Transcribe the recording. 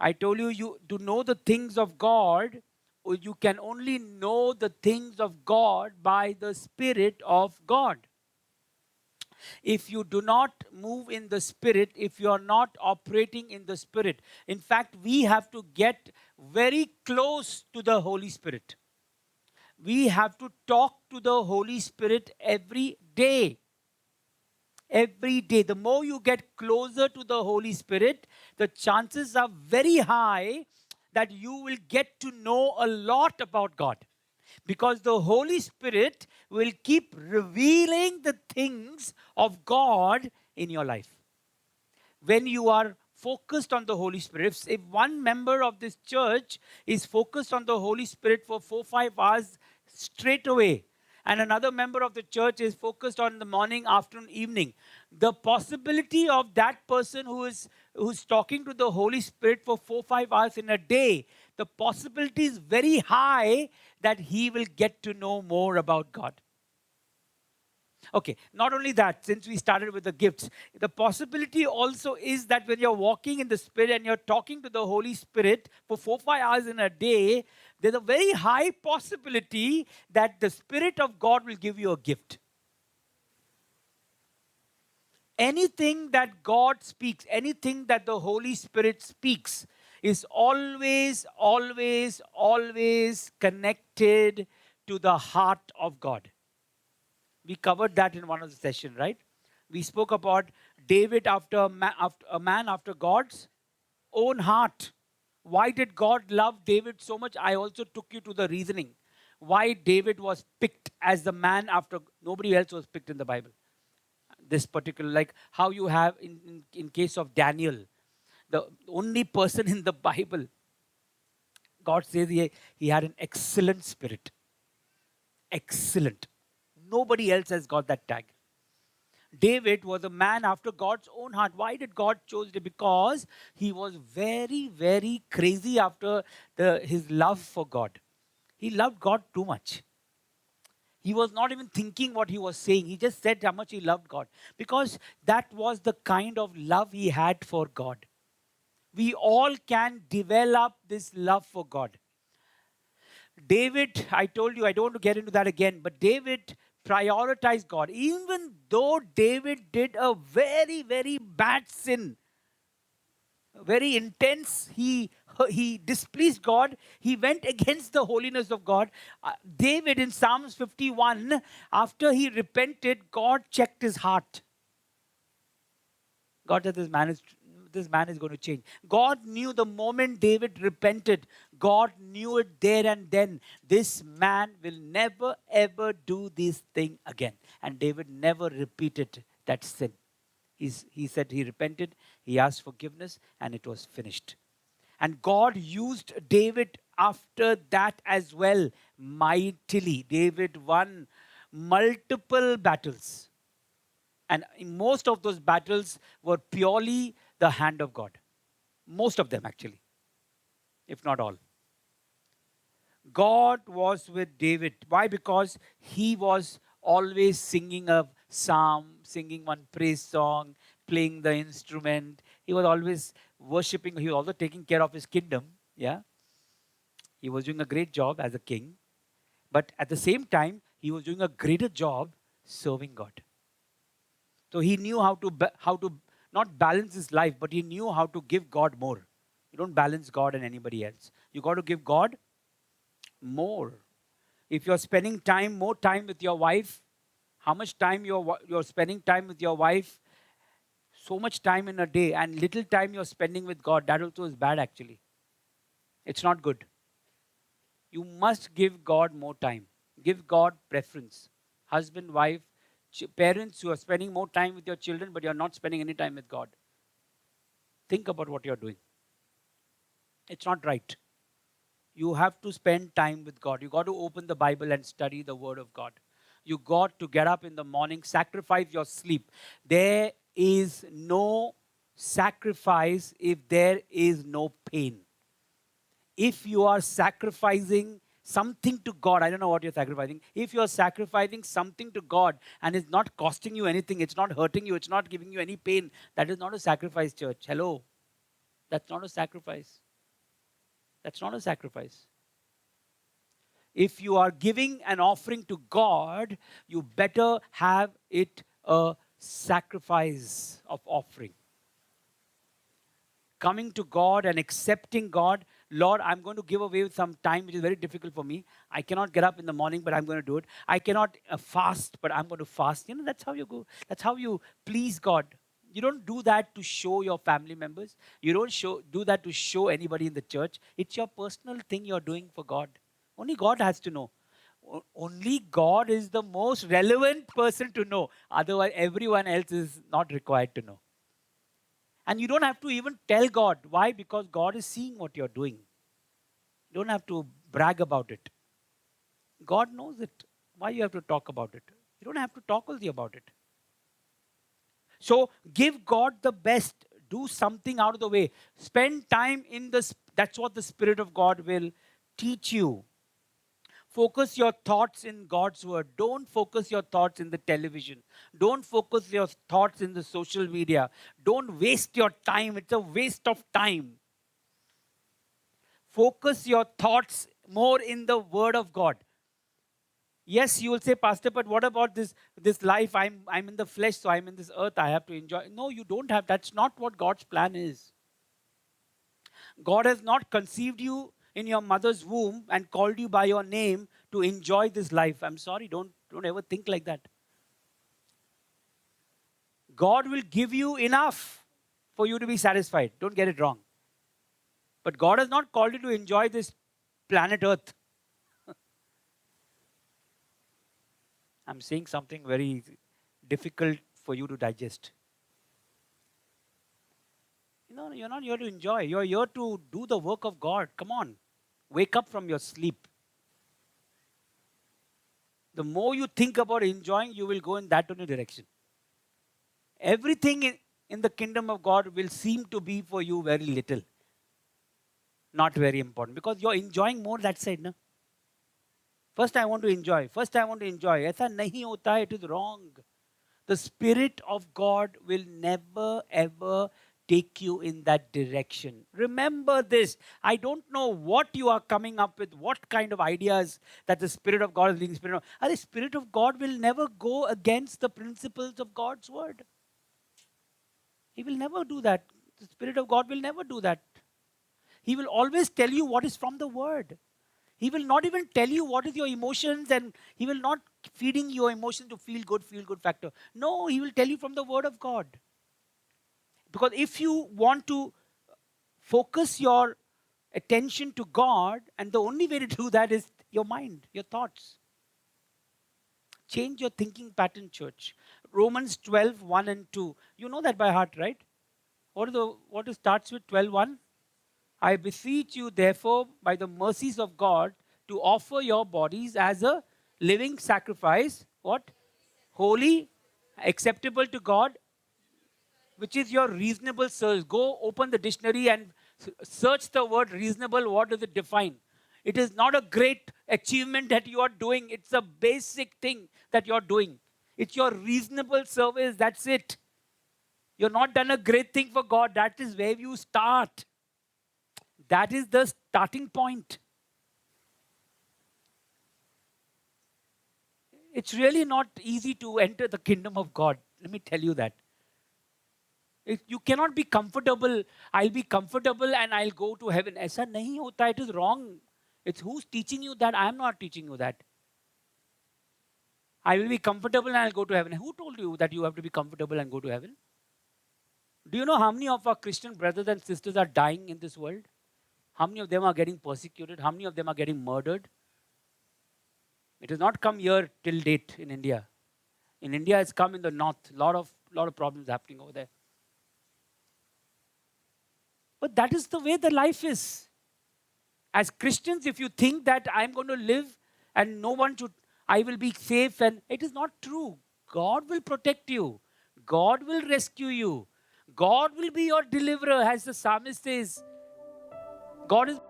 I told you, to know the things of God, or you can only know the things of God by the Spirit of God. If you do not move in the Spirit, if you are not operating in the Spirit, in fact, we have to get very close to the Holy Spirit. We have to talk to the Holy Spirit every day. Every day. The more you get closer to the Holy Spirit, the chances are very high that you will get to know a lot about God. Because the Holy Spirit will keep revealing the things of God in your life. When you are focused on the Holy Spirit, if one member of this church is focused on the Holy Spirit for 4-5 hours straight away, and another member of the church is focused on the morning, afternoon, evening, the possibility of that person who's talking to the Holy Spirit for 4-5 hours in a day, the possibility is very high that he will get to know more about God. Okay, not only that, since we started with the gifts, the possibility also is that when you're walking in the Spirit and you're talking to the Holy Spirit for 4-5 hours in a day, there's a very high possibility that the Spirit of God will give you a gift. Anything that God speaks, anything that the Holy Spirit speaks, is always, always, always connected to the heart of God. We covered that in one of the sessions, right? We spoke about David after a man after God's own heart. Why did God love David so much? I also took you to the reasoning. Why David was picked as the man after nobody else was picked in the Bible. This particular, like how you have in case of Daniel, the only person in the Bible, God says he had an excellent spirit. Excellent. Nobody else has got that tag. David was a man after God's own heart. Why did God choose him? Because he was very, very crazy after his love for God. He loved God too much. He was not even thinking what he was saying. He just said how much he loved God. Because that was the kind of love he had for God. We all can develop this love for God. David, I told you, I don't want to get into that again, but David prioritized God. Even though David did a very, very bad sin, very intense, he displeased God. He went against the holiness of God. David in Psalms 51, after he repented, God checked his heart. God said, this man is going to change. God knew the moment David repented, God knew it there and then. This man will never ever do this thing again. And David never repeated that sin. He said he repented, he asked forgiveness, and it was finished. And God used David after that as well, mightily. David won multiple battles. And most of those battles were purely the hand of God. Most of them, actually, if not all. God was with David. Why? Because he was always singing a psalm, singing one praise song, playing the instrument. He was always worshiping. He was also taking care of his kingdom. Yeah. He was doing a great job as a king. But at the same time, he was doing a greater job serving God. So he knew how to not balance his life, but he knew how to give God more. You don't balance God and anybody else. You got to give God more. If you're spending more time with your wife, how much time you're spending time with your wife, so much time in a day, and little time you're spending with God, that also is bad actually. It's not good. You must give God more time. Give God preference. Husband, wife, parents who are spending more time with your children, but you're not spending any time with God. Think about what you're doing. It's not right. You have to spend time with God. You got to open the Bible and study the Word of God. You got to get up in the morning, sacrifice your sleep. There is no sacrifice if there is no pain. If you are sacrificing something to God, I don't know what you're sacrificing. If you're sacrificing something to God and it's not costing you anything, it's not hurting you, it's not giving you any pain, that is not a sacrifice, church. Hello. That's not a sacrifice. That's not a sacrifice. If you are giving an offering to God, you better have it a sacrifice of offering. Coming to God and accepting God, Lord, I'm going to give away some time, which is very difficult for me. I cannot get up in the morning, but I'm going to do it. I cannot fast, but I'm going to fast. That's how you go. That's how you please God. You don't do that to show your family members. You don't do that to show anybody in the church. It's your personal thing you're doing for God. Only God has to know. Only God is the most relevant person to know. Otherwise, everyone else is not required to know. And you don't have to even tell God. Why? Because God is seeing what you're doing. You don't have to brag about it. God knows it. Why you have to talk about it? You don't have to talk only about it. So give God the best. Do something out of the way. Spend time in this. That's what the Spirit of God will teach you. Focus your thoughts in God's word. Don't focus your thoughts in the television. Don't focus your thoughts in the social media. Don't waste your time. It's a waste of time. Focus your thoughts more in the word of God. Yes, you will say, Pastor, but what about this life? I'm in the flesh, so I'm in this earth. I have to enjoy. No, you don't have. That's not what God's plan is. God has not conceived you in your mother's womb and called you by your name to enjoy this life. I'm sorry, don't ever think like that. God will give you enough for you to be satisfied. Don't get it wrong. But God has not called you to enjoy this planet Earth. I'm saying something very difficult for you to digest. You're not here to enjoy. You're here to do the work of God. Come on. Wake up from your sleep. The more you think about enjoying, you will go in that only direction. Everything in the kingdom of God will seem to be for you very little. Not very important. Because you're enjoying more that side, no? First I want to enjoy. ऐसा नहीं होता है. It is wrong. The Spirit of God will never ever take you in that direction. Remember this. I don't know what you are coming up with, what kind of ideas that the Spirit of God is leading. The Spirit of God will never go against the principles of God's word. He will never do that. The Spirit of God will never do that. He will always tell you what is from the word. He will not even tell you what is your emotions, and he will not feeding your emotions to feel good factor. No, he will tell you from the word of God. Because if you want to focus your attention to God, and the only way to do that is your mind, your thoughts. Change your thinking pattern, church. Romans 12, 1 and 2. You know that by heart, right? What starts with 12:1? I beseech you, therefore, by the mercies of God, to offer your bodies as a living sacrifice. What? Holy, acceptable to God, which is your reasonable search. Go open the dictionary and search the word reasonable. What does it define? It is not a great achievement that you are doing. It's a basic thing that you're doing. It's your reasonable service. That's it. You're not done a great thing for God. That is where you start. That is the starting point. It's really not easy to enter the kingdom of God. Let me tell you that. You cannot be comfortable. I'll be comfortable and I'll go to heaven. ऐसा नहीं होता. It is wrong. It's who's teaching you that? I'm not teaching you that. I will be comfortable and I'll go to heaven. Who told you that you have to be comfortable and go to heaven? Do you know how many of our Christian brothers and sisters are dying in this world? How many of them are getting persecuted? How many of them are getting murdered? It has not come here till date in India. In India, it's come in the north. Lot of problems happening over there. But that is the way the life is. As Christians, if you think that I'm going to live and no one should, I will be safe, and it is not true. God will protect you. God will rescue you. God will be your deliverer, as the psalmist says. God is